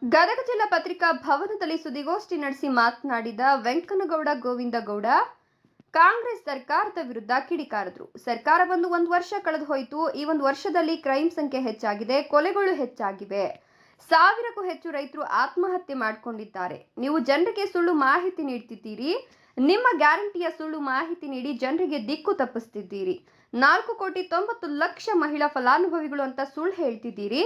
ಗದಗ ಜಿಲ್ಲಾ ಪತ್ರಿಕಾ ಭವನದಲ್ಲಿ ಸುದ್ದಿಗೋಷ್ಠಿ ನಡೆಸಿ ಮಾತನಾಡಿದ ವೆಂಕನಗೌಡ ಗೋವಿಂದಗೌಡ ಕಾಂಗ್ರೆಸ್ ಸರ್ಕಾರದ ವಿರುದ್ಧ ಕಿಡಿಕಾರಿದರು. ಸರ್ಕಾರ ಬಂದು 1 ವರ್ಷ ಕಳೆದು ಹೋಯಿತು. ಈ 1 ವರ್ಷದಲ್ಲಿ ಕ್ರೈಮ್ ಸಂಖ್ಯೆ ಹೆಚ್ಚಾಗಿದೆ, ಕೊಲೆಗಳು ಹೆಚ್ಚಾಗಿವೆ. 1000ಕ್ಕೂ ಹೆಚ್ಚು ರೈತರು ಆತ್ಮಹತ್ಯೆ ಮಾಡಿಕೊಂಡಿದ್ದಾರೆ. ನೀವು ಜನರಿಗೆ ಸುಳ್ಳು ಮಾಹಿತಿ ನೀಡುತ್ತಿದ್ದೀರಿ. ನಿಮ್ಮ ಗ್ಯಾರಂಟಿಯ ಸುಳ್ಳು ಮಾಹಿತಿ ನೀಡಿ ಜನರಿಗೆ ದಿಕ್ಕು ತಪ್ಪಿಸುತ್ತಿದ್ದೀರಿ. 4,90,00,000 ಮಹಿಳಾ ಫಲಾನುಭವಿಗಳು ಅಂತ ಸುಳ್ಳು ಹೇಳ್ತಿದ್ದೀರಿ.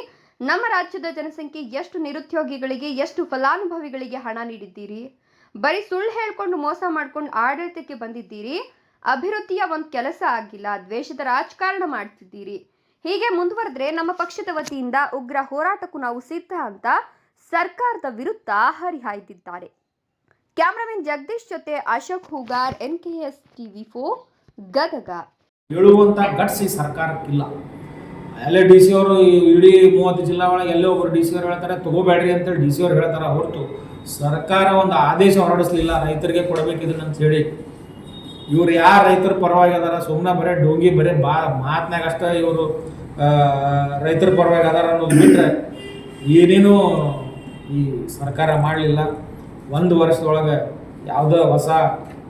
ನಮ್ಮ ರಾಜ್ಯದ ಜನಸಂಖ್ಯೆ ಎಷ್ಟು ನಿರುದ್ಯೋಗಿಗಳಿಗೆ, ಎಷ್ಟು ಫಲಾನುಭವಿಗಳಿಗೆ ಹಣ ನೀಡಿದ್ದೀರಿ? ಬರೀ ಸುಳ್ಳು ಹೇಳ್ಕೊಂಡು ಮೋಸ ಮಾಡ್ಕೊಂಡು ಆಡಳಿತಕ್ಕೆ ಬಂದಿದ್ದೀರಿ. ಅಭಿವೃದ್ಧಿಯ ಒಂದು ಕೆಲಸ ಆಗಿಲ್ಲ, ದ್ವೇಷದ ರಾಜಕಾರಣ ಮಾಡ್ತಿದ್ದೀರಿ. ಹೀಗೆ ಮುಂದುವರೆದ್ರೆ ನಮ್ಮ ಪಕ್ಷದ ವತಿಯಿಂದ ಉಗ್ರ ಹೋರಾಟಕ್ಕೂ ನಾವು ಸಿದ್ಧ ಅಂತ ಸರ್ಕಾರದ ವಿರುದ್ಧ ಹರಿಹಾಯ್ದಿದ್ದಾರೆ. ಕ್ಯಾಮರಾಮನ್ ಜಗದೀಶ್ ಜೊತೆ ಅಶೋಕ್ ಹೂಗಾರ್, NKS TV4 ಗದಗ. ಹೇಳುವಂಥ ಗಟ್ಸ್ ಈ ಸರ್ಕಾರಕ್ಕಿಲ್ಲ. ಅಲ್ಲೇ ಡಿ ಸಿ ಅವರು ಇಡೀ 30 ಜಿಲ್ಲಾ ಒಳಗೆ ಎಲ್ಲೇ ಒಬ್ಬರು ಡಿ ಸಿ ಅವರು ಹೇಳ್ತಾರೆ ತೊಗೋಬೇಡ್ರಿ ಅಂತೇಳಿ ಡಿ ಸಿ ಅವ್ರು ಹೇಳ್ತಾರೆ. ಹೊರತು ಸರ್ಕಾರ ಒಂದು ಆದೇಶ ಹೊರಡಿಸ್ಲಿಲ್ಲ ರೈತರಿಗೆ ಕೊಡಬೇಕಿದನ್ನು ಅಂತ ಹೇಳಿ. ಇವ್ರು ಯಾರು ರೈತರ ಪರವಾಗಿ ಅದಾರ, ಸುಮ್ಮನೆ ಬರೀ ಡೋಂಗಿ ಬರೀ ಮಾತನಾಗ ಅಷ್ಟೇ ಇವರು ರೈತರ ಪರವಾಗಿ ಅದಾರ ಅನ್ನೋದು ಬಿಟ್ಟರೆ ಏನೇನೂ ಈ ಸರ್ಕಾರ ಮಾಡಲಿಲ್ಲ. 1 ವರ್ಷದೊಳಗೆ ಯಾವುದೋ ಹೊಸ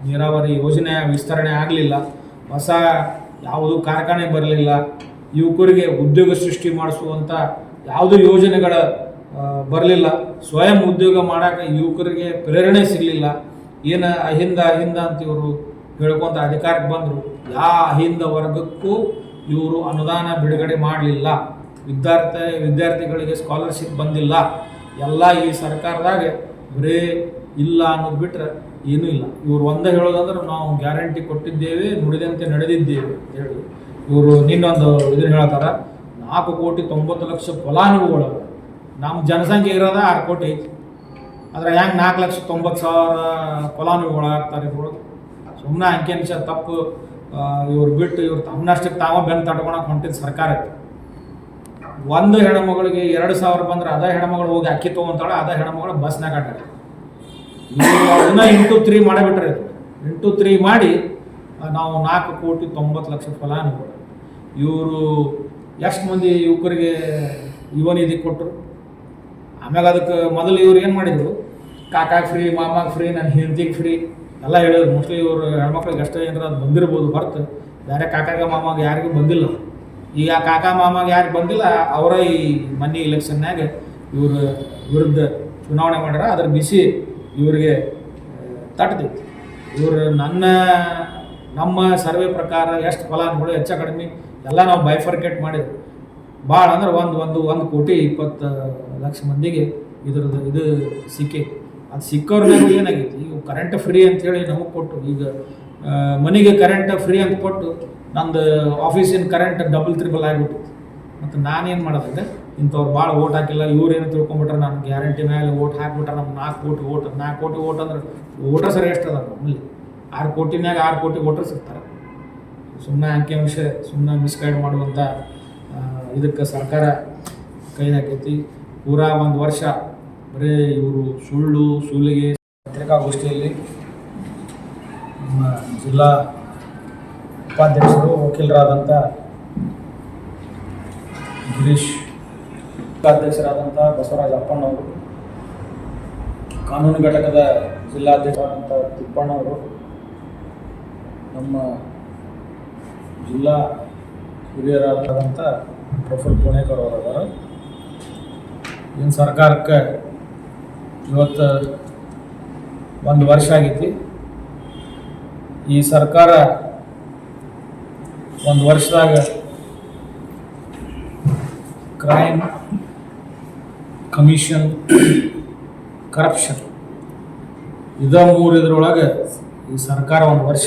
ನೀರಾವರಿ ಯೋಜನೆ ವಿಸ್ತರಣೆ ಆಗಲಿಲ್ಲ, ಹೊಸ ಯಾವುದು ಕಾರ್ಖಾನೆ ಬರಲಿಲ್ಲ, ಯುವಕರಿಗೆ ಉದ್ಯೋಗ ಸೃಷ್ಟಿ ಮಾಡಿಸುವಂಥ ಯಾವುದೂ ಯೋಜನೆಗಳ ಬರಲಿಲ್ಲ, ಸ್ವಯಂ ಉದ್ಯೋಗ ಮಾಡೋಕ್ಕೆ ಯುವಕರಿಗೆ ಪ್ರೇರಣೆ ಸಿಗಲಿಲ್ಲ. ಏನು ಅಹಿಂದ ಅಂತ ಇವರು ಹೇಳ್ಕೊಂತ ಅಧಿಕಾರಕ್ಕೆ ಬಂದರು. ಅಹಿಂದ ವರ್ಗಕ್ಕೂ ಇವರು ಅನುದಾನ ಬಿಡುಗಡೆ ಮಾಡಲಿಲ್ಲ. ವಿದ್ಯಾರ್ಥಿಗಳಿಗೆ ಸ್ಕಾಲರ್ಶಿಪ್ ಬಂದಿಲ್ಲ. ಎಲ್ಲ ಈ ಸರ್ಕಾರದಾಗ ಬರೀ ಇಲ್ಲ ಅನ್ನೋದು ಬಿಟ್ಟರೆ ಏನೂ ಇಲ್ಲ. ಇವರು ಒಂದೇ ಹೇಳೋದಂದ್ರೆ ನಾವು ಗ್ಯಾರಂಟಿ ಕೊಟ್ಟಿದ್ದೇವೆ, ನುಡಿದಂತೆ ನಡೆದಿದ್ದೇವೆ ಅಂತ ಹೇಳಿ ಇವರು ನಿನ್ನೊಂದು ಇದನ್ನು ಹೇಳ್ತಾರೆ. 4,90,00,000 ಫಲಾನುಭವಿಗಳು. ನಮ್ಮ ಜನಸಂಖ್ಯೆ ಇರೋದ 6 ಕೋಟಿ ಐತಿ. ಆದರೆ ಹೆಂಗೆ 4,90,000 ಫಲಾನುಭವಿಗಳು ಆಗ್ತಾರೆ ಇವರು? ಸುಮ್ಮನೆ ಅಂಕಿಅಂಶ ತಪ್ಪು ಇವ್ರು ಬಿಟ್ಟು ಇವ್ರು ತಮ್ಮನಷ್ಟಕ್ಕೆ ತಾವ ಬೆನ್ನು ತಟ್ಕೊಳಕ್ಕೆ ಹೊಂಟಿದ್ದು ಸರ್ಕಾರ ಐತಿ. ಒಂದು ಹೆಣ್ಮಗಳಿಗೆ 2,000 ಬಂದ್ರೆ ಅದ ಹೆಣ್ಮಗಳು ಹೋಗಿ ಅಕ್ಕಿ ತೊಗೊಂತಾಳೆ, ಅದ ಹೆಣ್ಮಗಳು ಬಸ್ನಾಗ ಆಟಾಡ್ತಾರೆ. ಇವರು ಅದನ್ನ 3 ಮಾಡಿಬಿಟ್ರೆ ಇದು 3 ಮಾಡಿ ನಾವು 4,90,00,000 ಫಲಾನುಭವಿಗಳು. ಇವರು ಎಷ್ಟು ಮಂದಿ ಯುವಕರಿಗೆ ಯುವ ನಿಧಿ ಕೊಟ್ಟರು. ಆಮ್ಯಾಗ ಅದಕ್ಕೆ ಮೊದಲು ಇವ್ರು ಏನು ಮಾಡಿದರು, ಕಾಕಾಗೆ ಫ್ರೀ, ಮಾಮಾಗೆ ಫ್ರೀ, ನನ್ನ ಹೆಂಡತಿಗೆ ಫ್ರೀ ಎಲ್ಲ ಹೇಳಿದ್ರು. ಮೋಸ್ಟ್ಲಿ ಇವರು ಹೆಣ್ಮಕ್ಳಿಗೆ ಅಷ್ಟೇ ಏನಾರ ಅದು ಬಂದಿರ್ಬೋದು, ಹೊರತು ಬೇರೆ ಕಾಕಾಗ ಮಾಮಾಗೆ ಯಾರಿಗೂ ಬಂದಿಲ್ಲ. ಈಗ ಕಾಕ ಮಾಮಾಗೆ ಯಾರಿಗೆ ಬಂದಿಲ್ಲ ಅವರ ಈ ಮನೆ ಇಲೆಕ್ಷನ್ನಾಗ ಇವ್ರ ವಿರುದ್ಧ ಚುನಾವಣೆ ಮಾಡ್ಯಾರ. ಅದ್ರ ಬಿಸಿ ಇವರಿಗೆ ತಟ್ಟದೈತಿ. ಇವರು ನಮ್ಮ ಸರ್ವೆ ಪ್ರಕಾರ ಎಷ್ಟು ಫಲಾನುಭವಿಗಳು ಹೆಚ್ಚು ಕಡಿಮೆ ಎಲ್ಲ ನಾವು ಬೈಫರ್ಕೇಟ್ ಮಾಡಿದ್ವಿ. ಭಾಳ ಅಂದ್ರೆ 1,20,20,00,000 ಮಂದಿಗೆ ಇದು ಸಿಕ್ಕೈತಿ. ಅದು ಸಿಕ್ಕವ್ರಿಗೆ ಏನಾಗೈತಿ, ಈಗ ಕರೆಂಟ್ ಫ್ರೀ ಅಂಥೇಳಿ ನಮಗೆ ಕೊಟ್ಟು, ಈಗ ಮನೆಗೆ ಕರೆಂಟ್ ಫ್ರೀ ಅಂತ ಕೊಟ್ಟು ನಂದು ಆಫೀಸಿನ ಕರೆಂಟ್ ಡಬಲ್ 3 ಆಗಿಬಿಟ್ಟಿತ್ತು. ಮತ್ತು ನಾನೇನು ಮಾಡೋದಂದ್ರೆ ಇಂಥವ್ರು ಭಾಳ ಓಟ್ ಹಾಕಿಲ್ಲ, ಇವ್ರೇನು ತಿಳ್ಕೊಂಬಿಟ್ರೆ ನಾನು ಗ್ಯಾರಂಟಿ ಮೇಲೆ ಓಟ್ ಹಾಕ್ಬಿಟ್ರೆ ನಮ್ಗೆ 4 ಕೋಟಿ ಓಟ್ ಅಂದ್ರೆ ಓಟರ್ ಸರಿ ಎಷ್ಟು ಅದ ನಮ್ಮಲ್ಲಿ? 6 ಕೋಟಿನಾಗ 6 ಕೋಟಿ ಓಟರ್ ಸಿಗ್ತಾರೆ. ಸುಮ್ಮನೆ ಅಂಕಿಅಂಶ ಸುಮ್ಮನೆ ಮಿಸ್ಗೈಡ್ ಮಾಡುವಂಥ ಇದಕ್ಕೆ ಸರ್ಕಾರ ಕೈ ಹಾಕೈತಿ. ಪೂರಾ 1 ವರ್ಷ ಬರೀ ಇವರು ಸುಳ್ಳು ಸುಲಿಗೆ. ಪತ್ರಿಕಾಗೋಷ್ಠಿಯಲ್ಲಿ ನಮ್ಮ ಜಿಲ್ಲಾ ಉಪಾಧ್ಯಕ್ಷರು ವಕೀಲರಾದಂಥ ಗಿರೀಶ್, ಉಪಾಧ್ಯಕ್ಷರಾದಂಥ ಬಸವರಾಜ ಅಪ್ಪಣ್ಣವರು, ಕಾನೂನು ಘಟಕದ ಜಿಲ್ಲಾಧ್ಯಕ್ಷರಾದಂಥ ತಿಪ್ಪಣ್ಣವರು, ನಮ್ಮ ಜಿಲ್ಲಾ ಹಿರಿಯರಾದಂಥ ಪ್ರಫುಲ್ ಪುಣೇಕರ್ ಅವರು ಅದಾರ. ಇನ್ನು ಸರ್ಕಾರಕ್ಕೆ ಇವತ್ತು 1 ವರ್ಷ ಆಗೈತಿ. ಈ ಸರ್ಕಾರ 1 ವರ್ಷದಾಗ ಕ್ರೈಮ್, ಕಮಿಷನ್, ಕರಪ್ಷನ್ ಇದ್ರೊಳಗೆ ಈ ಸರ್ಕಾರ 1 ವರ್ಷ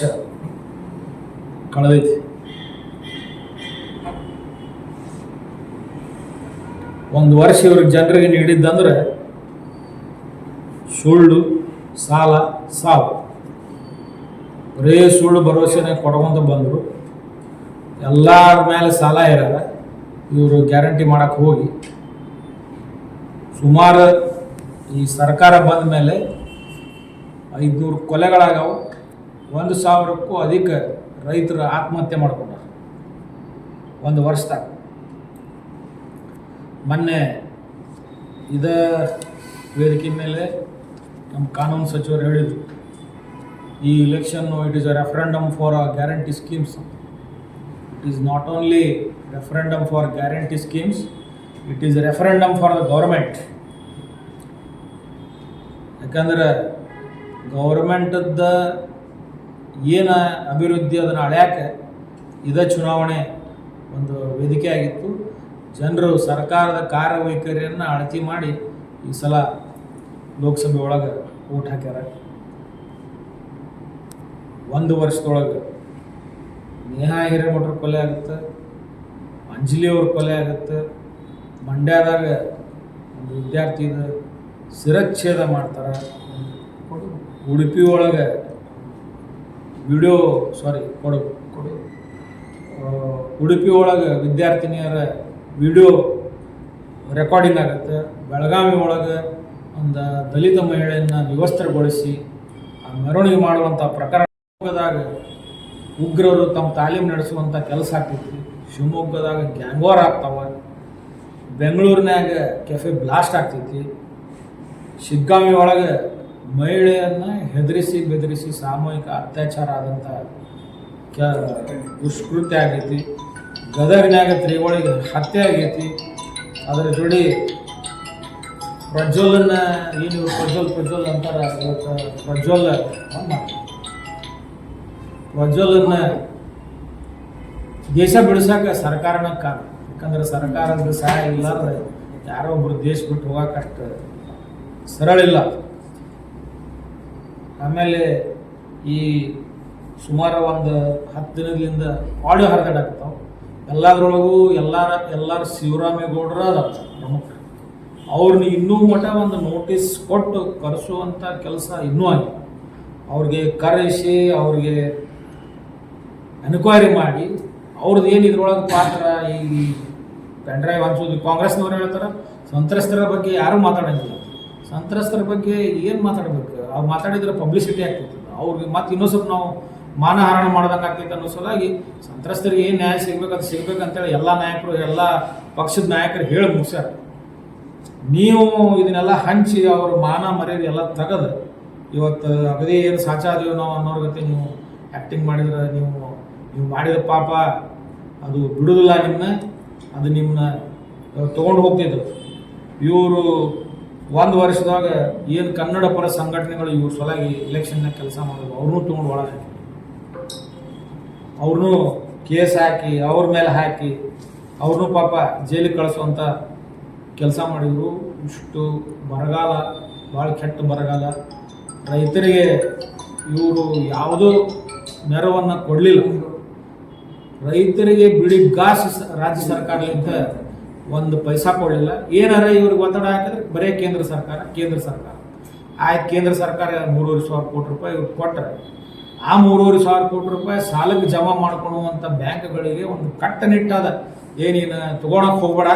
ಕಳೆದೈತಿ. 1 ವರ್ಷ ಇವ್ರಿಗೆ ಜನರಿಗೆ ನೀಡಿದ್ದಂದ್ರೆ ಸುಳ್ಳು, ಸಾಲ, ಸಾವು. ಬರೀ ಸುಳ್ಳು ಭರವಸೆನೇ ಕೊಡ್ಕೊಂತ ಬಂದರು. ಎಲ್ಲರ ಮೇಲೆ ಸಾಲ ಇರೋದ ಇವರು ಗ್ಯಾರಂಟಿ ಮಾಡೋಕ್ಕೆ ಹೋಗಿ ಸುಮಾರು ಈ ಸರ್ಕಾರ ಬಂದ ಮೇಲೆ 500 ಕೊಲೆಗಳಾಗವು. 1,000ಕ್ಕೂ ಅಧಿಕ ರೈತರು ಆತ್ಮಹತ್ಯೆ ಮಾಡ್ಕೊಂಡಾರ 1 ವರ್ಷದಾಗ. ಮೊನ್ನೆ ಇದ ವೇದಿಕೆ ಮೇಲೆ ನಮ್ಮ ಕಾನೂನು ಸಚಿವರು ಹೇಳಿದರು, ಈ ಇಲೆಕ್ಷನ್ನು it is a referendum for guarantee schemes. It is not only referendum for guarantee schemes, it is referendum for the government. ಯಾಕಂದ್ರೆ ಗೌರ್ಮೆಂಟದ ಏನು ಅಭಿವೃದ್ಧಿ ಅದನ್ನು ಅಳ್ಯಾಕೆ ಇದೇ ಚುನಾವಣೆ ಒಂದು ವೇದಿಕೆ ಆಗಿತ್ತು. ಜನರು ಸರ್ಕಾರದ ಕಾರ್ಯವೈಖರಿಯನ್ನು ಅಳತೆ ಮಾಡಿ ಈ ಸಲ ಲೋಕಸಭೆ ಒಳಗೆ ಓಟ್ ಹಾಕ್ಯಾರ. ಒಂದು ವರ್ಷದೊಳಗೆ ನೇಹಾ ಹಿರೇಮಠರು ಕೊಲೆ ಆಗುತ್ತೆ, ಅಂಜಲಿ ಅವ್ರ ಕೊಲೆ ಆಗುತ್ತೆ, ಮಂಡ್ಯದಾಗ ಒಂದು ವಿದ್ಯಾರ್ಥಿದ ಶಿರಚ್ಛೇದ ಮಾಡ್ತಾರೆ, ಉಡುಪಿ ಒಳಗೆ ಉಡುಪಿ ಒಳಗೆ ವಿದ್ಯಾರ್ಥಿನಿಯರ ವಿಡಿಯೋ ರೆಕಾರ್ಡಿಂಗ್ ಆಗುತ್ತೆ, ಬೆಳಗಾವಿ ಒಳಗೆ ಒಂದು ದಲಿತ ಮಹಿಳೆಯನ್ನು ವಿವಸ್ತ್ರಗೊಳಿಸಿ ಆ ಮೆರವಣಿಗೆ ಮಾಡುವಂಥ ಪ್ರಕರಣದಾಗ ಉಗ್ರರು ತಮ್ಮ ತಾಲೀಮು ನಡೆಸುವಂಥ ಕೆಲಸ ಆಗ್ತೈತಿ. ಶಿವಮೊಗ್ಗದಾಗ ಗ್ಯಾಂಗ್ವಾರ್ ಆಗ್ತಾವ, ಬೆಂಗಳೂರಿನಾಗ ಕೆಫೆ ಬ್ಲಾಸ್ಟ್ ಆಗ್ತೈತಿ, ಶಿಗ್ಗಾಂವಿ ಒಳಗೆ ಮಹಿಳೆಯನ್ನು ಹೆದರಿಸಿ ಬೆದರಿಸಿ ಸಾಮೂಹಿಕ ಅತ್ಯಾಚಾರ ಆದಂಥ ದುಷ್ಕೃತ್ಯ ಆಗೈತಿ, ಗದಗಿನಾಗ ತ್ರಿವಳಿಗೆ ಹತ್ಯೆ ಆಗೈತಿ. ಅದರ ಜೋಡಿ ಪ್ರಜ್ವಲನ್ನ ಏನು ಪ್ರಜ್ವಲ್ ಅಂತಾರೆ, ಪ್ರಜ್ವಲನ್ನ ದೇಶ ಬಿಡಿಸೋಕೆ ಸರ್ಕಾರನ ಕಾರಣ. ಯಾಕಂದ್ರೆ ಸರ್ಕಾರದ ಸಹಾಯ ಇಲ್ಲಾಂದ್ರೆ ಯಾರೋ ಒಬ್ರು ದೇಶ ಬಿಟ್ಟು ಹೋಗಕ್ಕೆ ಅಷ್ಟು ಸರಳ ಇಲ್ಲ. ಆಮೇಲೆ ಈ ಸುಮಾರು ಒಂದು 10 ದಿನದಿಂದ ಆಡಿಯೋ ಹರಿದಾಡಕತ್ತಾವ. ಎಲ್ಲದ್ರೊಳಗೂ ಎಲ್ಲರೂ ಶಿವರಾಮೇಗೌಡರ ಅದಾರ ಪ್ರಮುಖ. ಅವ್ರನ್ನ ಇನ್ನೂ ಮಟ್ಟ ಒಂದು ನೋಟಿಸ್ ಕೊಟ್ಟು ಕರೆಸುವಂಥ ಕೆಲಸ ಇನ್ನೂ ಆಗಿದೆ. ಅವ್ರಿಗೆ ಕರೆಸಿ ಅವ್ರಿಗೆ ಎನ್ಕ್ವೈರಿ ಮಾಡಿ ಅವ್ರದ್ದು ಏನು ಇದ್ರೊಳಗೆ ಪಾತ್ರ. ಈ ಪೆನ್ಡ್ರೈವ್ ಹಂಚೋದು ಕಾಂಗ್ರೆಸ್ನವ್ರು ಹೇಳ್ತಾರೆ, ಸಂತ್ರಸ್ತರ ಬಗ್ಗೆ ಯಾರೂ ಮಾತಾಡೋಂಗಿಲ್ಲ. ಸಂತ್ರಸ್ತರ ಬಗ್ಗೆ ಏನು ಮಾತಾಡಬೇಕು? ಅವ್ರು ಮಾತಾಡಿದ್ರೆ ಪಬ್ಲಿಸಿಟಿ ಆಗ್ತೈತೆ, ಅವ್ರಿಗೆ ಮತ್ತೆ ಇನ್ನೂ ಸ್ವಲ್ಪ ನಾವು ಮಾನಹಾರ ಮಾಡ್ದಂಗೆ ಆಗ್ತೈತೆ ಅನ್ನೋ ಸಲುವಾಗಿ ಸಂತ್ರಸ್ತರಿಗೆ ಏನು ನ್ಯಾಯ ಸಿಗ್ಬೇಕು ಅದು ಸಿಗ್ಬೇಕಂತೇಳಿ ಎಲ್ಲ ನಾಯಕರು, ಎಲ್ಲ ಪಕ್ಷದ ನಾಯಕರು ಹೇಳಿ ಮುಗಿಸ್ಯಾರ. ನೀವು ಇದನ್ನೆಲ್ಲ ಹಂಚಿ ಅವ್ರ ಮಾನ ಮರ್ಯಾದೆ ಎಲ್ಲ ತೆಗೆದು ಇವತ್ತು ಅಗದಿ ಏನು ಸಾಚಾದೇವು ನಾವು ಅನ್ನೋರ ಗತಿ ನೀವು ಆ್ಯಕ್ಟಿಂಗ್ ಮಾಡಿದ್ರೆ ನೀವು ಮಾಡಿದ ಪಾಪ ಅದು ಬಿಡುದಿಲ್ಲ ಅದು ನಿಮ್ಮನ್ನ ತೊಗೊಂಡು ಹೋಗ್ತಿದ್ರು. ಇವರು ಒಂದು ವರ್ಷದಾಗ ಏನು ಕನ್ನಡ ಪರ ಸಂಘಟನೆಗಳು ಇವ್ರ ಸಲುವಾಗಿ ಇಲೆಕ್ಷನ್ನಾಗ ಕೆಲಸ ಮಾಡಿದ್ರು, ಅವ್ರನ್ನೂ ತೊಗೊಂಡು ಒಳಗೆ ಹಾಕಿ, ಅವ್ರನ್ನೂ ಕೇಸ್ ಹಾಕಿ ಅವ್ರ ಮೇಲೆ ಹಾಕಿ ಅವ್ರನ್ನೂ ಪಾಪ ಜೈಲಿಗೆ ಕಳಿಸುವಂಥ ಕೆಲಸ ಮಾಡಿದರು. ಇಷ್ಟು ಬರಗಾಲ, ಭಾಳ ಕೆಟ್ಟ ಬರಗಾಲ. ರೈತರಿಗೆ ಇವರು ಯಾವುದೂ ನೆರವನ್ನು ಕೊಡಲಿಲ್ಲ. ರೈತರಿಗೆ ಬಿಡಿಗಾಸು ರಾಜ್ಯ ಸರ್ಕಾರದಿಂದ ಒಂದು ಪೈಸಾ ಕೊಡಲಿಲ್ಲ. ಏನಾರ ಇವ್ರಿಗೆ ಒತ್ತಡ ಹಾಕಿದ್ರೆ ಬರೀ ಕೇಂದ್ರ ಸರ್ಕಾರ ಆಯ್ತು. ಕೇಂದ್ರ ಸರ್ಕಾರ 3,500 ಕೋಟಿ ರೂಪಾಯಿ ಇವ್ರು ಕೊಟ್ಟರೆ ಆ 3,500 ಕೋಟಿ ರೂಪಾಯಿ ಸಾಲಕ್ಕೆ ಜಮಾ ಮಾಡ್ಕೊಳ್ಳುವಂಥ ಬ್ಯಾಂಕ್ಗಳಿಗೆ ಒಂದು ಕಟ್ಟುನಿಟ್ಟಾದ ಏನೇನು ತೊಗೊಳಕ್ಕೆ ಹೋಗ್ಬೇಡ,